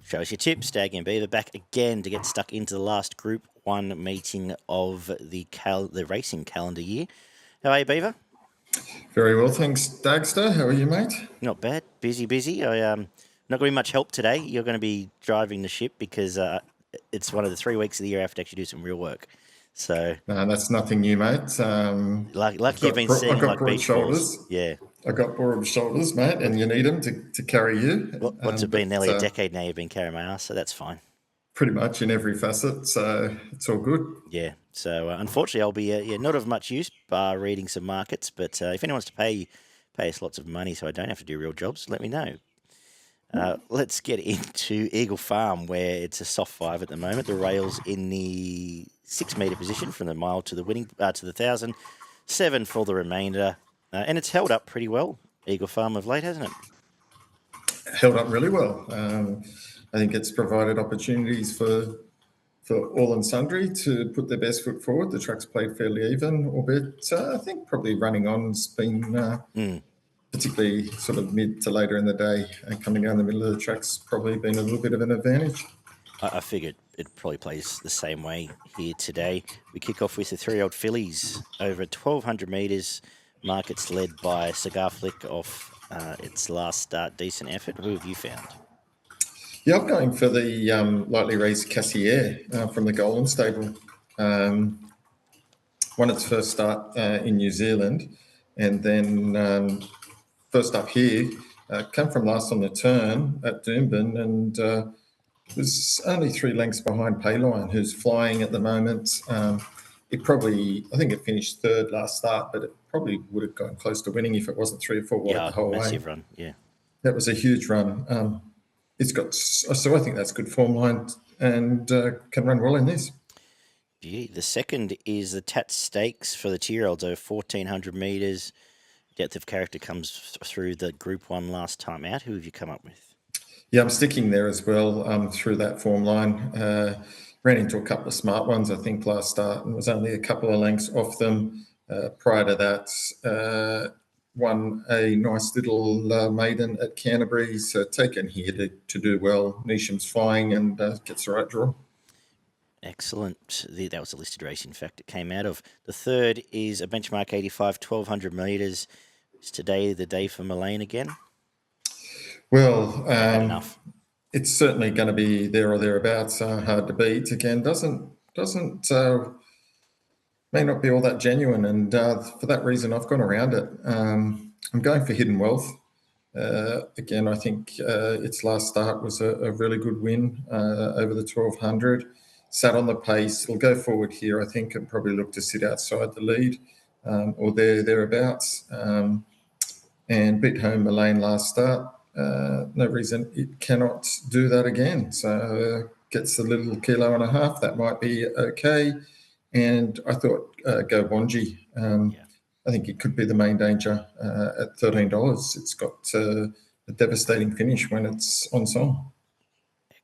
Show us your tips. Stag and Beaver back again to get stuck into the last Group 1 meeting of the racing calendar year. How are you, Beaver? Very well, thanks, Dagster. How are you, mate? Not bad. Busy. Not going to be much help today. You're going to be driving the ship because it's one of the 3 weeks of the year I have to actually do some real work. So No, that's nothing new, mate. lucky you've been seeing like beach shoulders. Yeah. I got broad shoulders, mate, and you need them to carry you. What's it been? Nearly a decade now you've been carrying my ass, so that's fine. Pretty much in every facet, so it's all good. Yeah. So unfortunately, I'll be not of much use, bar reading some markets. But if anyone wants to pay us lots of money, so I don't have to do real jobs, let me know. Let's get into Eagle Farm, where it's a soft 5 at the moment. The rails in the 6 metre position from the mile to the winning to the 1,000, 7 for the remainder, and it's held up pretty well. Eagle Farm of late, hasn't it? Held up really well. I think it's provided opportunities for all and sundry to put their best foot forward. The track's played fairly even, albeit I think probably running on's been particularly sort of mid to later in the day, and coming down the middle of the track's probably been a little bit of an advantage. I figured it probably plays the same way here today. We kick off with the 3-year-old fillies over 1,200 metres. Markets led by Cigar Flick off its last start. Decent effort. Who have you found? Yeah, I'm going for the lightly raised Cassier from the Golden Stable. Won its first start in New Zealand, and then first up here, came from last on the turn at Doomben, and was only 3 lengths behind Payline, who's flying at the moment. I think it finished 3rd last start, but it probably would have gone close to winning if it wasn't 3 or 4 wide the whole way. Massive run, yeah. That was a huge run. So I think that's good form line and can run well in this. Beauty. The second is the Tatts Stakes for the 2-year-olds over 1,400 metres. Depth of character comes through the Group 1 last time out. Who have you come up with? Yeah, I'm sticking there as well through that form line. Ran into a couple of smart ones, I think, last start, and was only a couple of lengths off them. Prior to that, won a nice little maiden at Canterbury, so taken here to do well. Neesham's flying and gets the right draw. Excellent. That was a listed race, in fact, it came out of. The third is a benchmark 85, 1,200 metres. Is today the day for Mullane again? Well, enough. It's certainly going to be there or thereabouts. Hard to beat. Again, may not be all that genuine, and for that reason, I've gone around it. I'm going for Hidden Wealth. Again, I think its last start was a really good win over the 1,200. Sat on the pace. It'll go forward here, I think, and probably look to sit outside the lead or thereabouts. And beat home Mullane last start. No reason it cannot do that again. So gets a little 1.5 kilos. That might be okay. And I thought go Bonji. I think it could be the main danger at $13. It's got a devastating finish when it's on song.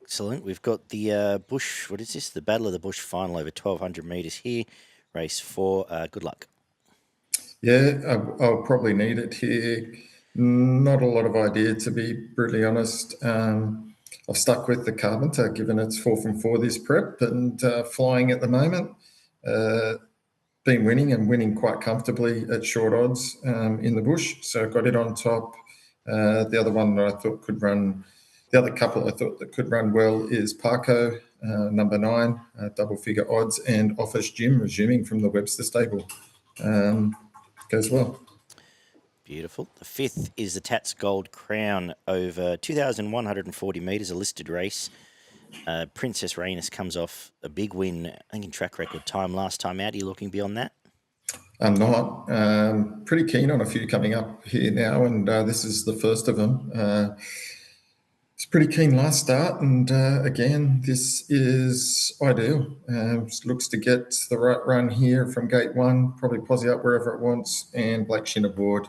Excellent. We've got the Bush, what is this? The Battle of the Bush final over 1,200 metres here. Race 4. Good luck. Yeah, I'll probably need it here. Not a lot of idea, to be brutally honest. I've stuck with the Carpenter, given it's 4 from 4 this prep, and flying at the moment. Been winning quite comfortably at short odds in the bush, so got it on top. The other one that I thought could run, the other couple I thought that could run well is Parco, number 9, double figure odds, and Office Gym resuming from the Webster stable. Goes well. Beautiful. The 5th is the Tatts Gold Crown over 2,140 metres, a listed race. Princess Rhaenys comes off a big win, I think in track record time last time out. Are you looking beyond that? I'm not. Pretty keen on a few coming up here now, and this is the first of them. It's pretty keen last start, and again, this is ideal. Looks to get the right run here from gate 1, probably posse up wherever it wants, and Black Shin aboard.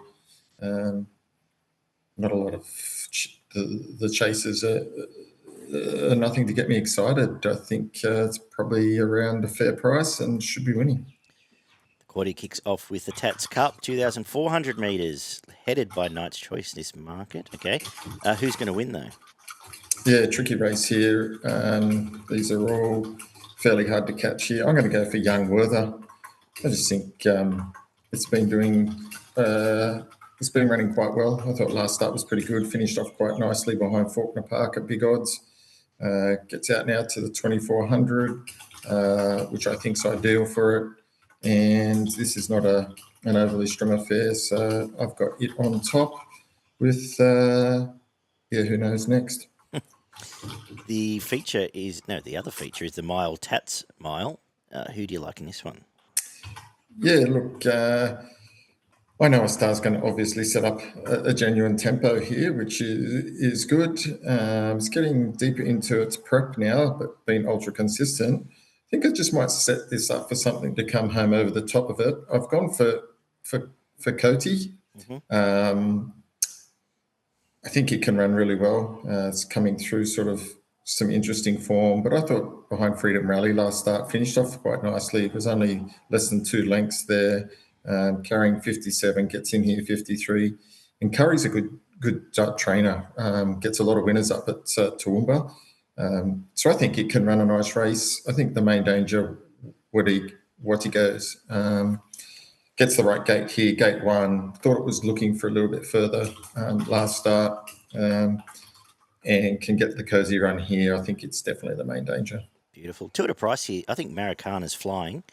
Not a lot of the chases are nothing to get me excited. I think it's probably around a fair price and should be winning. The Cottee kicks off with the Tatts Cup, 2,400 metres, headed by Knight's Choice this market. Okay, who's going to win though? Yeah, tricky race here. These are all fairly hard to catch here. I'm going to go for Young Werther. I just think it's been running quite well. I thought last start was pretty good. Finished off quite nicely behind Faulkner Park at big odds. Gets out now to the 2400, which I think is ideal for it. And this is not an overly strong affair, so I've got it on top with, who knows next. The other feature is the mile Tatts Mile. Who do you like in this one? Yeah, look, I know a star's going to obviously set up a genuine tempo here, which is good. It's getting deeper into its prep now, but being ultra consistent. I think I just might set this up for something to come home over the top of it. I've gone for Cottee. Mm-hmm. I think it can run really well. It's coming through sort of some interesting form, but I thought behind Freedom Rally last start finished off quite nicely. It was only less than 2 lengths there, carrying 57, gets in here 53. And Curry's a good trainer, gets a lot of winners up at Toowoomba. So I think it can run a nice race. I think the main danger, what he goes, gets the right gate here, gate 1. Thought it was looking for a little bit further last start, and can get the cozy run here. I think it's definitely the main danger. Beautiful. 2 at a price here. I think Maracana's flying.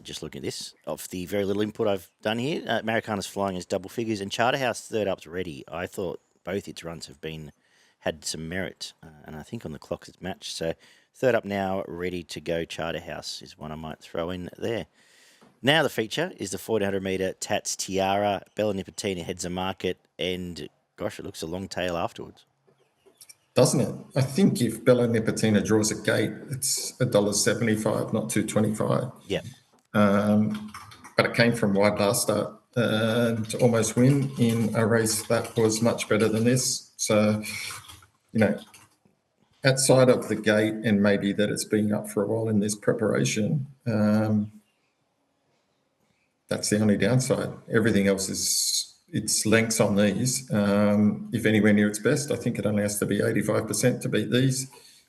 Just looking at this, off the very little input I've done here, Maracana's flying as double figures, and Charterhouse third up's ready. I thought both its runs have had some merit, and I think on the clocks it's matched. So third up now, ready to go. Charterhouse is one I might throw in there. Now the feature is the 1400 metre Tatts Tiara. Bella Nipotina heads a market, and gosh, it looks a long tail afterwards. Doesn't it? I think if Bella Nipotina draws a gate, it's $1.75, not $2.25. Yeah. But it came from wide last start to almost win in a race that was much better than this. So, outside of the gate and maybe that it's been up for a while in this preparation, that's the only downside. Everything else is its lengths on these. If anywhere near its best, I think it only has to be 85% to beat these.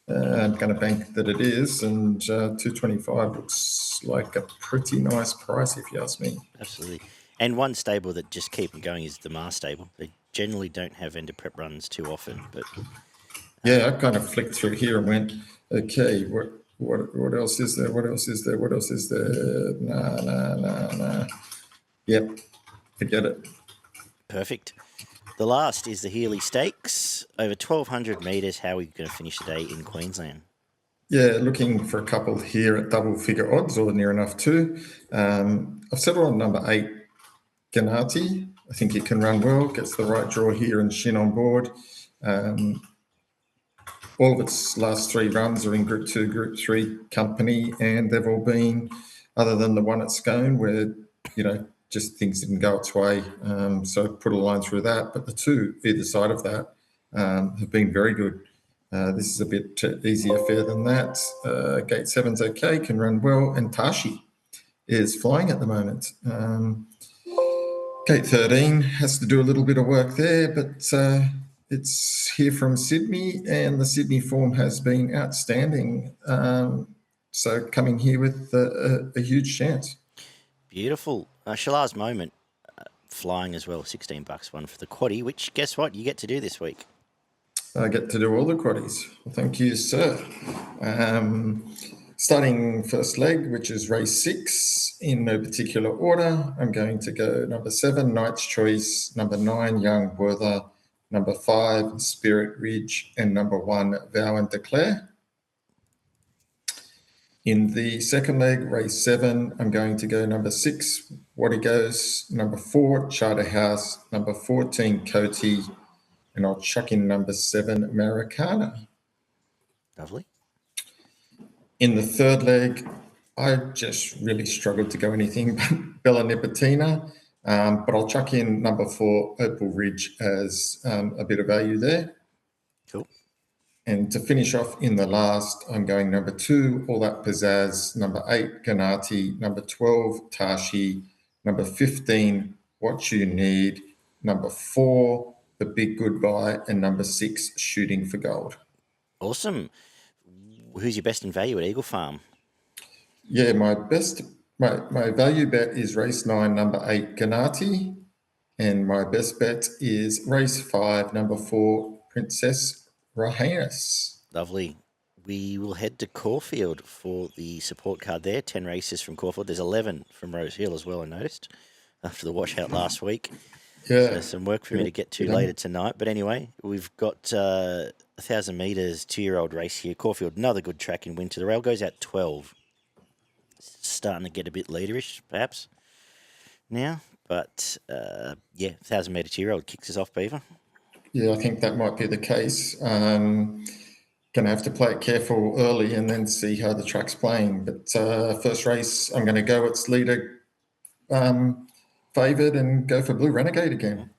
I'm going to bank that it is, and 225 looks like a pretty nice price if you ask me. Absolutely. And one stable that just keep them going is the Mars stable. They generally don't have end of prep runs too often, but yeah, I kind of flicked through here and went, okay, what else is there? What else is there? What else is there? Nah. Yep, forget it. Perfect. The last is the Healy Stakes, over 1,200 metres. How are we going to finish the day in Queensland? Yeah, looking for a couple here at double figure odds or near enough too. I've settled on number 8, Ganati. I think it can run well, gets the right draw here and Shin on board. All of its last 3 runs are in Group 2, Group 3 company, and they've all been, other than the one at Scone, where, just things didn't go its way. So put a line through that. But the 2 either side of that have been very good. This is a bit easier fare than that. Gate 7's okay, can run well. And Tashi is flying at the moment. Gate 13 has to do a little bit of work there, but it's here from Sydney, and the Sydney form has been outstanding. So coming here with a huge chance. Beautiful. Shalars Moment, flying as well, $16 one for the Cottee, which, guess what, you get to do this week. I get to do all the Quaddies. Well, thank you, sir. Starting first leg, which is race 6, in no particular order. I'm going to go number 7, Knight's Choice, number 9, Young Werther, number 5, Spirit Ridge, and number 1, Vow and Declare. In the second leg, race 7, I'm going to go number 6, What He Goes, number 4, Charterhouse, number 14, Cottee, and I'll chuck in number 7, Maracana. Lovely. In the third leg, I just really struggled to go anything but Bella Nipotina, but I'll chuck in number 4, Opal Ridge, as a bit of value there. Cool. And to finish off in the last, I'm going number 2, All That Pizzazz, number 8, Ganati, number 12, Tashi, number 15, What You Need, number 4, The Big Goodbye, and number 6, Shooting for Gold. Awesome. Who's your best in value at Eagle Farm? Yeah, my value bet is race 9, number 8, Ganati. And my best bet is race 5, number 4, Princess Rhaenys. Lovely. We will head to Caulfield for the support card there. 10 races from Caulfield. There's 11 from Rose Hill as well, I noticed, after the washout last week. Yeah. So some work for me to get to later tonight. But anyway, we've got 1,000 metres, 2-year-old race here. Caulfield, another good track in winter. The rail goes out 12. Starting to get a bit leaderish, perhaps, now. But, 1,000 metre 2-year-old kicks us off, Beaver. Yeah, I think that might be the case. Going to have to play it careful early and then see how the track's playing. But first race, I'm going to go its leader favoured and go for Blue Renegade again.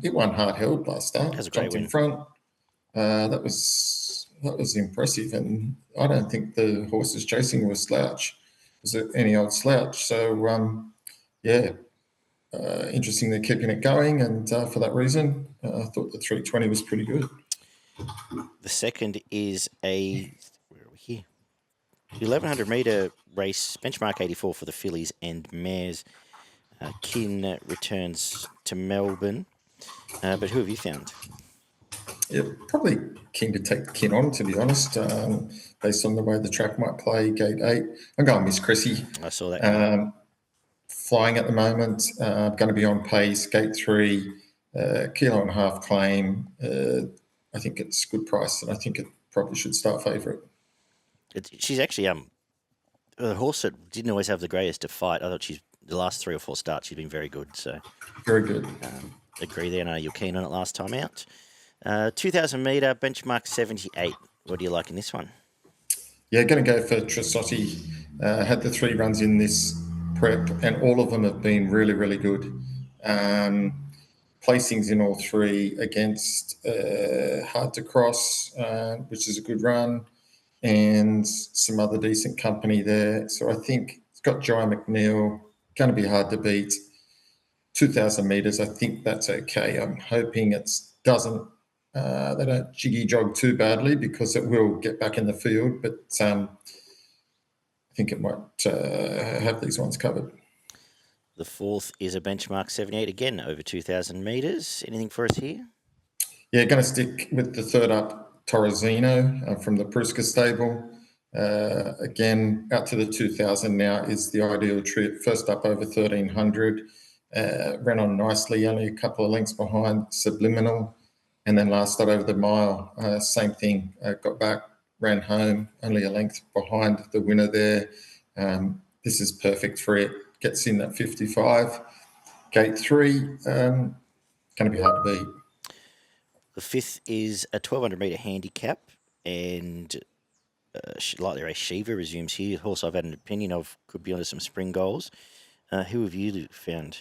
It won hard held last start. Has a great Jumped win. in front. That was impressive, and I don't think the horses chasing was slouch. Was it any old slouch? So interesting they're keeping it going, and for that reason, I thought the 320 was pretty good. The second is where are we here? 1,100 metre race, benchmark 84 for the fillies and mares. Kin returns to Melbourne. But who have you found? Yeah, probably keen to take the Kin on, to be honest, based on the way the track might play. Gate 8. I'm going Miss Chrissy. I saw that. Flying at the moment. Going to be on pace. Gate 3, kilo and a half claim. I think it's a good price, and I think it probably should start favourite. She's actually a horse that didn't always have the greatest to fight. I thought the last 3 or 4 starts she's been very good. So very good. Agree there. I know you're keen on it last time out. 2,000 metre benchmark 78. What do you like in this one? Yeah, going to go for Trissotti. Had the 3 runs in this prep, and all of them have been really, really good. Placings in all 3 against Hard to Cross, which is a good run, and some other decent company there. So I think it's got Jai McNeil, going to be hard to beat. 2,000 metres, I think that's okay. I'm hoping they don't jiggy jog too badly, because it will get back in the field, but I think it might have these ones covered. The fourth is a benchmark 78, again, over 2,000 metres. Anything for us here? Yeah, going to stick with the third up, Torresino from the Pruska stable. Again, out to the 2,000 now is the ideal trip. First up over 1,300. Ran on nicely, only a couple of lengths behind Subliminal. And then last start over the mile, same thing. Got back, ran home, only a length behind the winner there. This is perfect for it. Gets in at 55. Gate 3, going to be hard to beat. The fifth is a 1,200 metre handicap, and like the race, Shiva resumes here. A horse I've had an opinion of, could be onto some spring goals. Who have you found?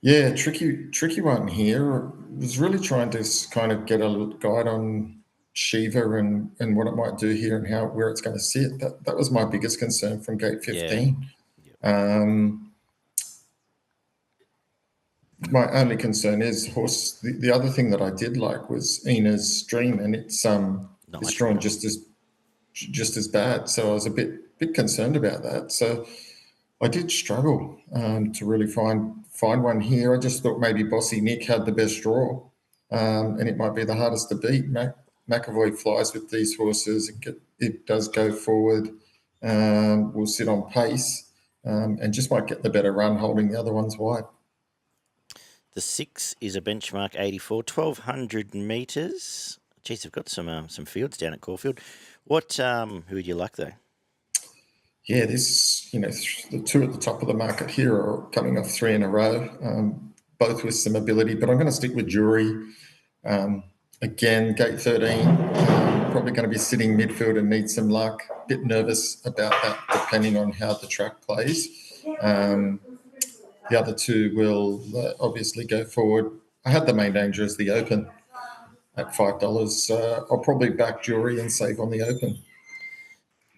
Yeah, tricky one here. Was really trying to kind of get a guide on Shiva and what it might do here and where it's going to sit. That was my biggest concern from gate 15. Yeah. My only concern is horse. The other thing that I did like was Ina's Dream, and it's drawn just as bad. So I was a bit concerned about that. So I did struggle to really find one here. I just thought maybe Bossy Nick had the best draw, and it might be the hardest to beat. McAvoy flies with these horses. It does go forward. Will sit on pace, and just might get the better run, holding the other ones wide. The 6 is a benchmark 84, 1,200 metres. Geez, they've got some fields down at Caulfield. Who would you like though? Yeah, the 2 at the top of the market here are coming off 3 in a row, both with some ability. But I'm going to stick with Jewellery. Again, gate 13, probably going to be sitting midfield and need some luck. A bit nervous about that, depending on how the track plays. The other 2 will obviously go forward. I had the main danger as the Open at $5. I'll probably back Jewellery and save on the Open.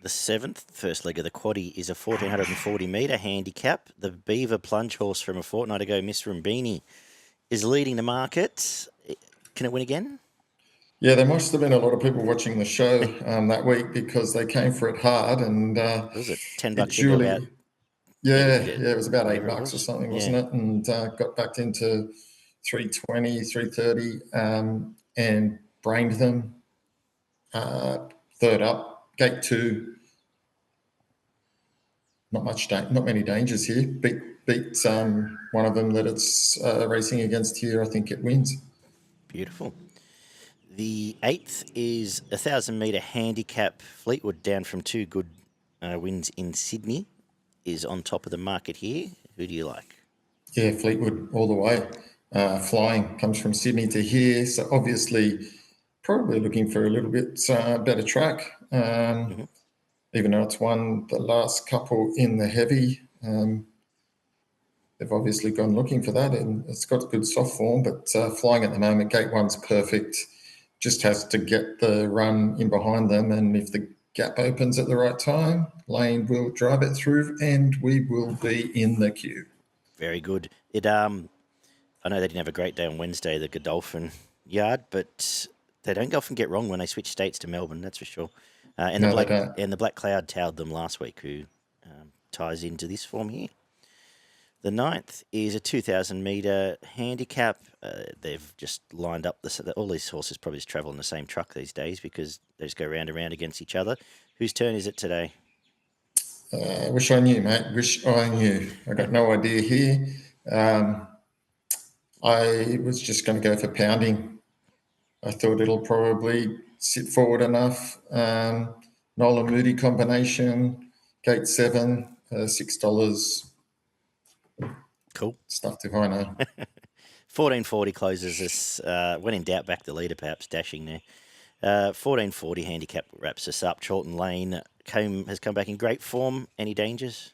The 7th, first leg of the Quaddie, is a 1,440 metre handicap. The Beaver plunge horse from a fortnight ago, Miss Rumbini, is leading the market. Can it win again? Yeah, there must have been a lot of people watching the show that week because they came for it hard, and Was it it $10 into about duly, yeah, it was about whatever it $8 or was? something, wasn't Yeah, it? And got backed into 320, 330, and brained them. Third up, gate two, not many dangers here. Beat one of them that it's racing against here. I think it wins. beautiful. The 8th is 1,000 metre handicap. Fleetwood, down from 2 good wins in Sydney, is on top of the market here. Who do you like? Yeah, Fleetwood all the way. Flying comes from Sydney to here, so obviously probably looking for a little bit better track. Mm-hmm. Even though it's won the last couple in the heavy, they've obviously gone looking for that, and it's got good soft form. But flying at the moment, gate one's perfect. Just has to get the run in behind them, and if the gap opens at the right time, Lane will drive it through, and we will be in the queue. Very good. I know they didn't have a great day on Wednesday, the Godolphin yard, but they don't often get wrong when they switch states to Melbourne. That's for sure. And No, they don't. the Black Cloud towered them last week, who ties into this form here. The 9th is a 2,000 metre handicap. They've just lined up all these horses probably just travel in the same truck these days because they just go round and round against each other. Whose turn is it today? Wish I knew, mate. Wish I knew. I got no idea here. I was just going to go for pounding. I thought it'll probably sit forward enough. Nolan Moody combination, gate 7, $6. Cool. Stuffed if I know. 1440 closes this. When in doubt, back the leader, perhaps dashing there. 1440 handicap wraps us up. Chorlton Lane has come back in great form. Any dangers?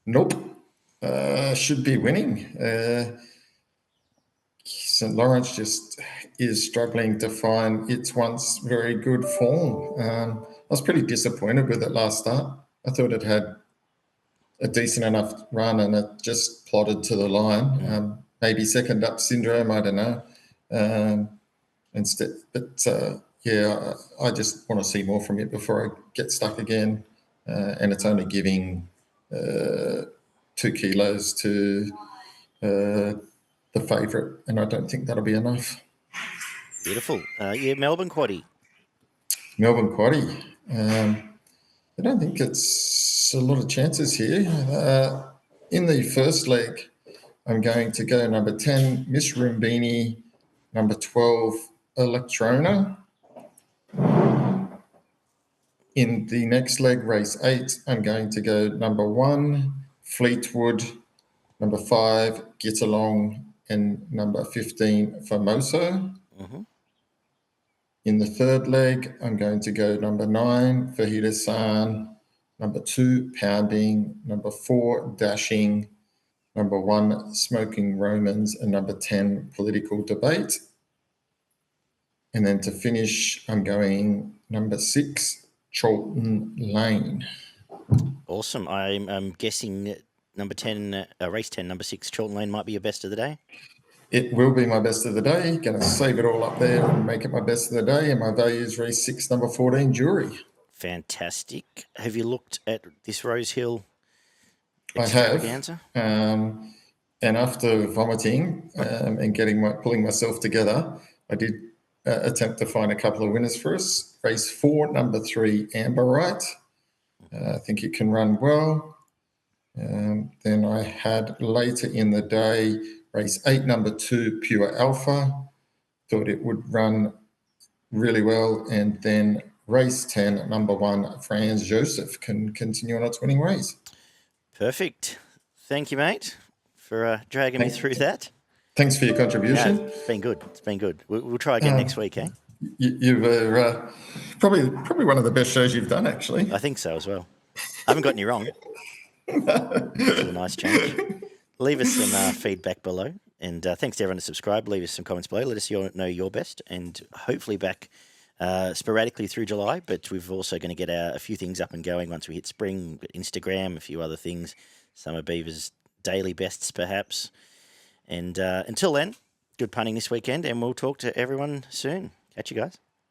Nope. Should be winning. St. Lawrence just is struggling to find its once very good form. I was pretty disappointed with it last start. I thought it had a decent enough run and it just plodded to the line. Maybe second up syndrome, I don't know. Yeah, I just want to see more from it before I get stuck again. And it's only giving 2 kilos to the favourite, and I don't think that'll be enough. Beautiful. Melbourne Queensland. Melbourne Queensland. I don't think it's a lot of chances here. In the first leg, I'm going to go number 10, Miss Rumbini, number 12, Electrona. In the next leg, race 8, I'm going to go number 1, Fleetwood, number 5, Get Along, and number 15, Famoso. Mm-hmm. In the third leg, I'm going to go number 9, Fajita San, number 2, Pounding, number 4, Dashing, number 1, Smoking Romans, and number 10, Political Debate. And then to finish, I'm going number 6, Chorlton Lane. Awesome. I'm guessing number 10, race 10, number 6, Chorlton Lane might be your best of the day. It will be my best of the day. Going to save it all up there and make it my best of the day. And my value is race 6, number 14, Jewellery. Fantastic. Have you looked at this Rose Hill extravaganza? I have. And after vomiting and pulling myself together, I did attempt to find a couple of winners for us. Race 4, number 3, Amberite. I think it can run well. Then I had later in the day race 8, number 2, Pure Alpha. Thought it would run really well. And then race 10, number 1, Franz Joseph can continue on its winning ways. Perfect. Thank you, mate, for dragging me through that. Thanks for your contribution. No, it's been good. It's been good. We'll try again next week, eh? You were probably one of the best shows you've done, actually. I think so as well. I haven't gotten you wrong. It's a nice change. Leave us some feedback below. And thanks to everyone to subscribe. Leave us some comments below. Let us know your best. And hopefully back sporadically through July. But we're also going to get a few things up and going once we hit spring. Instagram, a few other things. Some of Beaver's daily bests, perhaps. And until then, good punting this weekend. And we'll talk to everyone soon. Catch you guys.